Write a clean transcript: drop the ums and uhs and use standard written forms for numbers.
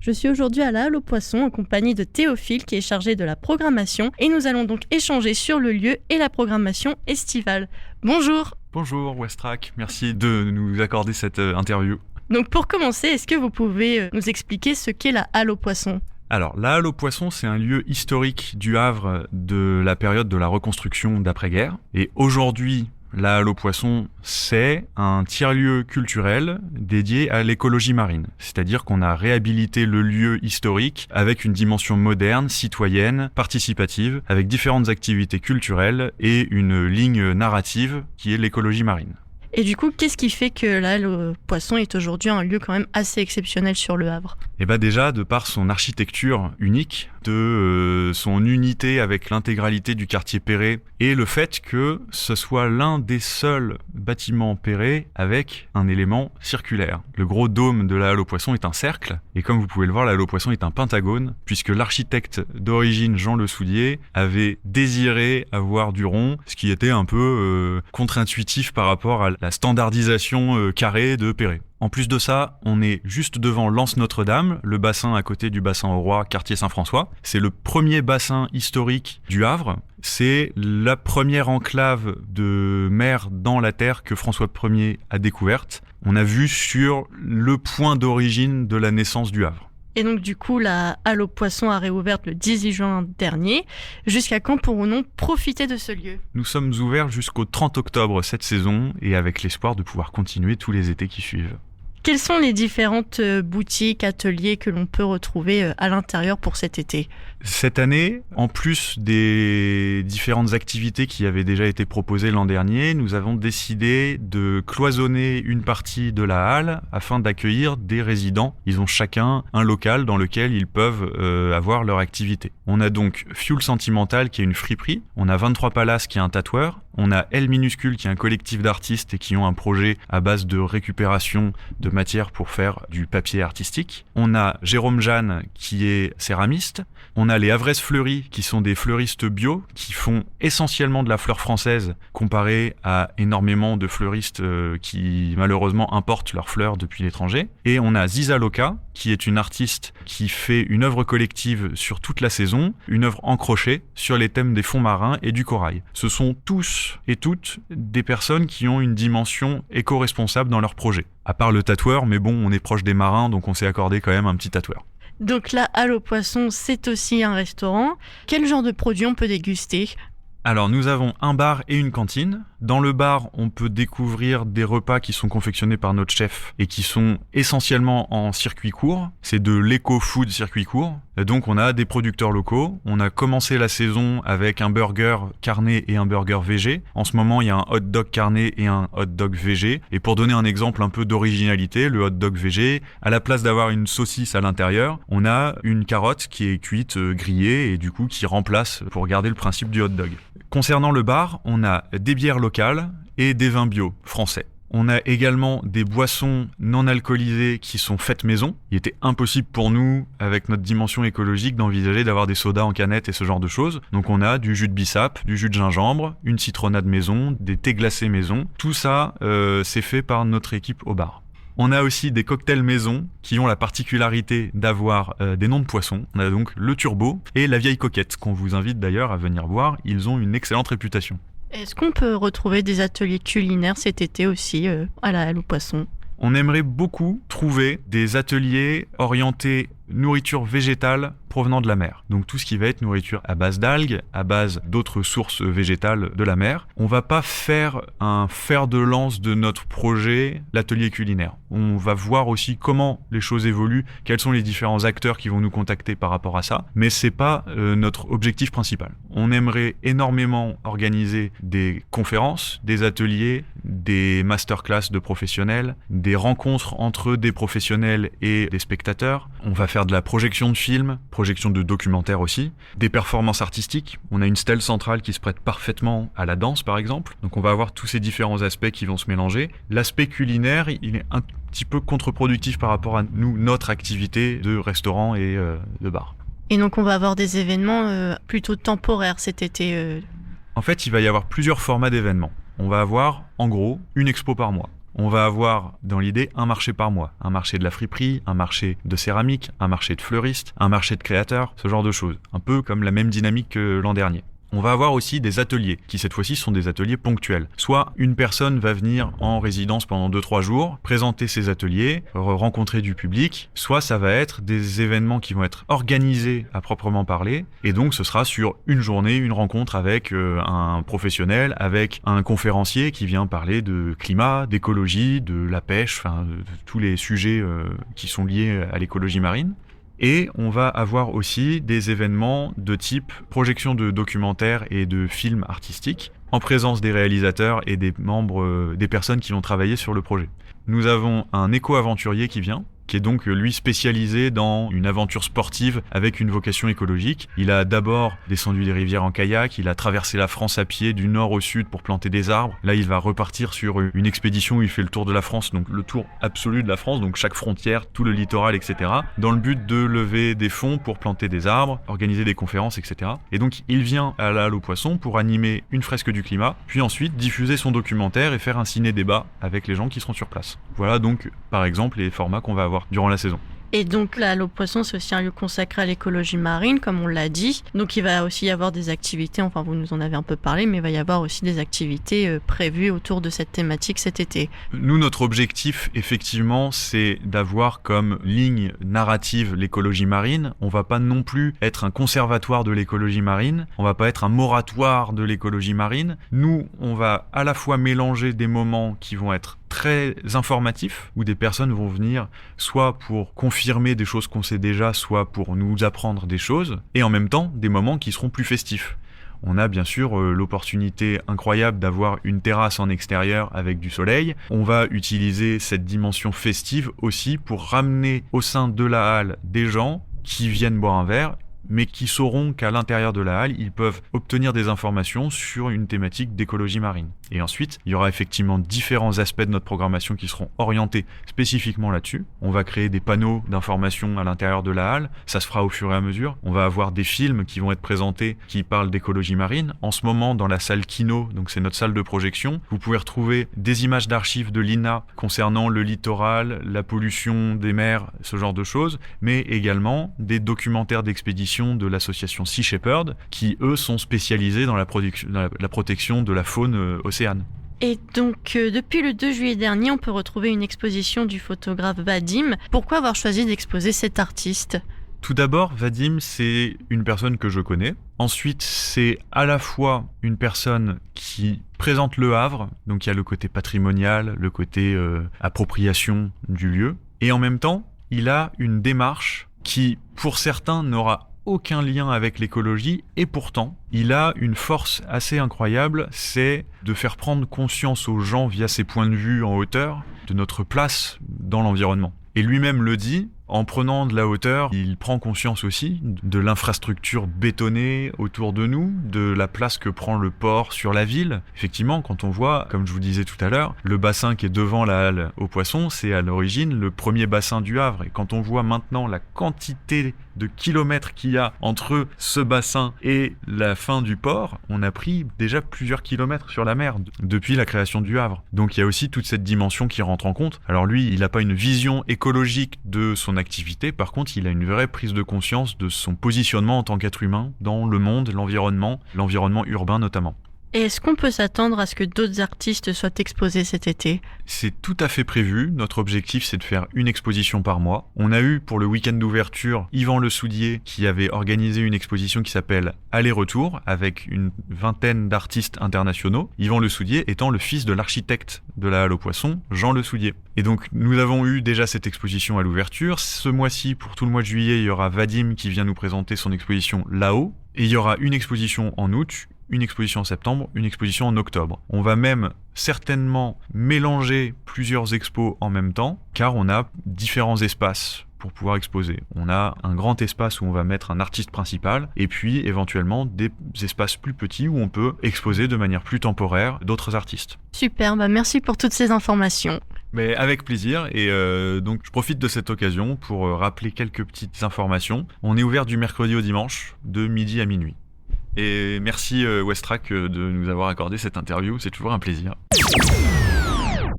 Je suis aujourd'hui à la Halle aux Poissons en compagnie de Théophile qui est chargé de la programmation et nous allons donc échanger sur le lieu et la programmation estivale. Bonjour. Bonjour Westrack, merci de nous accorder cette interview. Donc pour commencer, est-ce que vous pouvez nous expliquer ce qu'est la Halle aux Poissons ? Alors, la Halle aux Poissons, c'est un lieu historique du Havre de la période de la reconstruction d'après-guerre. Et aujourd'hui, la Halle aux Poissons, c'est un tiers-lieu culturel dédié à l'écologie marine. C'est-à-dire qu'on a réhabilité le lieu historique avec une dimension moderne, citoyenne, participative, avec différentes activités culturelles et une ligne narrative qui est l'écologie marine. Et du coup, qu'est-ce qui fait que la Halle aux Poissons est aujourd'hui un lieu quand même assez exceptionnel sur le Havre ? Et déjà, de par son architecture unique, de son unité avec l'intégralité du quartier Perret, et le fait que ce soit l'un des seuls bâtiments Perret avec un élément circulaire. Le gros dôme de la Halle aux Poissons est un cercle, et comme vous pouvez le voir, la Halle aux Poissons est un pentagone, puisque l'architecte d'origine, Jean Le Soulier, avait désiré avoir du rond, ce qui était un peu contre-intuitif par rapport à la standardisation carrée de Perret. En plus de ça, on est juste devant l'Anse Notre-Dame, le bassin à côté du bassin au Roi, quartier Saint-François. C'est le premier bassin historique du Havre. C'est la première enclave de mer dans la terre que François Ier a découverte. On a vu sur le point d'origine de la naissance du Havre. Et donc du coup, la Halle aux Poissons a réouvert le 18 juin dernier. Jusqu'à quand pourrons-nous profiter de ce lieu ? Nous sommes ouverts jusqu'au 30 octobre cette saison et avec l'espoir de pouvoir continuer tous les étés qui suivent. Quelles sont les différentes boutiques, ateliers que l'on peut retrouver à l'intérieur pour cet été ? Cette année, en plus des différentes activités qui avaient déjà été proposées l'an dernier, nous avons décidé de cloisonner une partie de la halle afin d'accueillir des résidents. Ils ont chacun un local dans lequel ils peuvent avoir leur activité. On a donc Fuel Sentimental qui est une friperie, on a 23 Palaces qui est un tatoueur, on a L minuscule qui est un collectif d'artistes et qui ont un projet à base de récupération de matière pour faire du papier artistique. On a Jérôme Jeanne qui est céramiste. On a les Havraises Fleuries qui sont des fleuristes bio qui font essentiellement de la fleur française comparé à énormément de fleuristes qui malheureusement importent leurs fleurs depuis l'étranger. Et on a Ziza Loca qui est une artiste qui fait une œuvre collective sur toute la saison, une œuvre en crochet sur les thèmes des fonds marins et du corail. Ce sont tous et toutes des personnes qui ont une dimension éco-responsable dans leur projet. À part le tatoueur, mais bon, on est proche des marins, donc on s'est accordé quand même un petit tatoueur. Donc la Halle aux Poissons, c'est aussi un restaurant. Quel genre de produits on peut déguster ? Alors nous avons un bar et une cantine. Dans le bar, on peut découvrir des repas qui sont confectionnés par notre chef et qui sont essentiellement en circuit court. C'est de l'éco-food circuit court. Donc on a des producteurs locaux. On a commencé la saison avec un burger carné et un burger végé. En ce moment, il y a un hot dog carné et un hot dog végé. Et pour donner un exemple un peu d'originalité, le hot dog végé, à la place d'avoir une saucisse à l'intérieur, on a une carotte qui est cuite, grillée et du coup qui remplace pour garder le principe du hot dog. Concernant le bar, on a des bières locales et des vins bio français. On a également des boissons non alcoolisées qui sont faites maison. Il était impossible pour nous, avec notre dimension écologique, d'envisager d'avoir des sodas en canette et ce genre de choses. Donc on a du jus de bissap, du jus de gingembre, une citronnade maison, des thés glacés maison. Tout ça, c'est fait par notre équipe au bar. On a aussi des cocktails maison qui ont la particularité d'avoir des noms de poissons. On a donc le Turbo et la Vieille Coquette, qu'on vous invite d'ailleurs à venir voir. Ils ont une excellente réputation. Est-ce qu'on peut retrouver des ateliers culinaires cet été aussi à la Halle aux Poissons ? On aimerait beaucoup trouver des ateliers orientés nourriture végétale provenant de la mer. Donc tout ce qui va être nourriture à base d'algues, à base d'autres sources végétales de la mer. On va pas faire un fer de lance de notre projet, l'atelier culinaire. On va voir aussi comment les choses évoluent, quels sont les différents acteurs qui vont nous contacter par rapport à ça, mais c'est pas notre objectif principal. On aimerait énormément organiser des conférences, des ateliers, des masterclass de professionnels, des rencontres entre des professionnels et des spectateurs. On va faire de la projection de films, projection de documentaires aussi, des performances artistiques. On a une stèle centrale qui se prête parfaitement à la danse par exemple. Donc on va avoir tous ces différents aspects qui vont se mélanger. L'aspect culinaire, il est un petit peu contre-productif par rapport à nous, notre activité de restaurant et de bar. Et donc on va avoir des événements plutôt temporaires cet été En fait, il va y avoir plusieurs formats d'événements. On va avoir, en gros, une expo par mois. On va avoir dans l'idée un marché par mois, un marché de la friperie, un marché de céramique, un marché de fleuriste, un marché de créateurs, ce genre de choses, un peu comme la même dynamique que l'an dernier. On va avoir aussi des ateliers, qui cette fois-ci sont des ateliers ponctuels. Soit une personne va venir en résidence pendant 2-3 jours, présenter ses ateliers, rencontrer du public, soit ça va être des événements qui vont être organisés à proprement parler, et donc ce sera sur une journée, une rencontre avec un professionnel, avec un conférencier qui vient parler de climat, d'écologie, de la pêche, enfin de tous les sujets qui sont liés à l'écologie marine. Et on va avoir aussi des événements de type projection de documentaires et de films artistiques en présence des réalisateurs et des membres, des personnes qui vont travailler sur le projet. Nous avons un éco-aventurier qui vient, qui est donc lui spécialisé dans une aventure sportive avec une vocation écologique. Il a d'abord descendu des rivières en kayak, il a traversé la France à pied du nord au sud pour planter des arbres. Là, il va repartir sur une expédition où il fait le tour de la France, donc le tour absolu de la France, donc chaque frontière, tout le littoral, etc. dans le but de lever des fonds pour planter des arbres, organiser des conférences, etc. Et donc, il vient à la Halle aux Poissons pour animer une fresque du climat, puis ensuite diffuser son documentaire et faire un ciné-débat avec les gens qui seront sur place. Voilà donc, par exemple, les formats qu'on va avoir durant la saison. Et donc la Halle aux Poissons, c'est aussi un lieu consacré à l'écologie marine, comme on l'a dit. Donc il va aussi y avoir des activités, enfin vous nous en avez un peu parlé, mais il va y avoir aussi des activités prévues autour de cette thématique cet été. Nous, notre objectif, effectivement, c'est d'avoir comme ligne narrative l'écologie marine. On va pas non plus être un conservatoire de l'écologie marine, on va pas être un moratoire de l'écologie marine. Nous, on va à la fois mélanger des moments qui vont être très informatifs, où des personnes vont venir soit pour confirmer des choses qu'on sait déjà, soit pour nous apprendre des choses, et en même temps des moments qui seront plus festifs. On a bien sûr l'opportunité incroyable d'avoir une terrasse en extérieur avec du soleil. On va utiliser cette dimension festive aussi pour ramener au sein de la halle des gens qui viennent boire un verre, mais qui sauront qu'à l'intérieur de la halle, ils peuvent obtenir des informations sur une thématique d'écologie marine. Et ensuite, il y aura effectivement différents aspects de notre programmation qui seront orientés spécifiquement là-dessus. On va créer des panneaux d'information à l'intérieur de la halle, ça se fera au fur et à mesure. On va avoir des films qui vont être présentés qui parlent d'écologie marine. En ce moment, dans la salle Kino, donc c'est notre salle de projection, vous pouvez retrouver des images d'archives de l'INA concernant le littoral, la pollution des mers, ce genre de choses, mais également des documentaires d'expédition de l'association Sea Shepherd, qui eux sont spécialisés dans la protection de la faune océane. Et donc, depuis le 2 juillet dernier, on peut retrouver une exposition du photographe Vadim. Pourquoi avoir choisi d'exposer cet artiste ? Tout d'abord, Vadim, c'est une personne que je connais. Ensuite, c'est à la fois une personne qui présente le Havre, donc il y a le côté patrimonial, le côté appropriation du lieu, et en même temps, il a une démarche qui, pour certains, n'aura aucun lien avec l'écologie, et pourtant, il a une force assez incroyable, c'est de faire prendre conscience aux gens via ses points de vue en hauteur de notre place dans l'environnement. Et lui-même le dit, en prenant de la hauteur, il prend conscience aussi de l'infrastructure bétonnée autour de nous, de la place que prend le port sur la ville. Effectivement, quand on voit, comme je vous disais tout à l'heure, le bassin qui est devant la halle aux Poissons, c'est à l'origine le premier bassin du Havre. Et quand on voit maintenant la quantité de kilomètres qu'il y a entre ce bassin et la fin du port, on a pris déjà plusieurs kilomètres sur la mer depuis la création du Havre. Donc il y a aussi toute cette dimension qui rentre en compte. Alors lui, il n'a pas une vision écologique de son activité, par contre, il a une vraie prise de conscience de son positionnement en tant qu'être humain dans le monde, l'environnement urbain notamment. Et est-ce qu'on peut s'attendre à ce que d'autres artistes soient exposés cet été ? C'est tout à fait prévu. Notre objectif, c'est de faire une exposition par mois. On a eu pour le week-end d'ouverture Yvan Le Soudier qui avait organisé une exposition qui s'appelle Aller-retour avec une vingtaine d'artistes internationaux. Yvan Le Soudier étant le fils de l'architecte de la Halle aux Poissons, Jean Le Soudier. Et donc nous avons eu déjà cette exposition à l'ouverture. Ce mois-ci, pour tout le mois de juillet, il y aura Vadim qui vient nous présenter son exposition là-haut. Et il y aura une exposition en août, une exposition en septembre, une exposition en octobre. On va même certainement mélanger plusieurs expos en même temps, car on a différents espaces pour pouvoir exposer. On a un grand espace où on va mettre un artiste principal, et puis éventuellement des espaces plus petits où on peut exposer de manière plus temporaire d'autres artistes. Super, merci pour toutes ces informations. Mais avec plaisir, et donc je profite de cette occasion pour rappeler quelques petites informations. On est ouvert du mercredi au dimanche, de midi à minuit. Et merci Westrack de nous avoir accordé cette interview, c'est toujours un plaisir.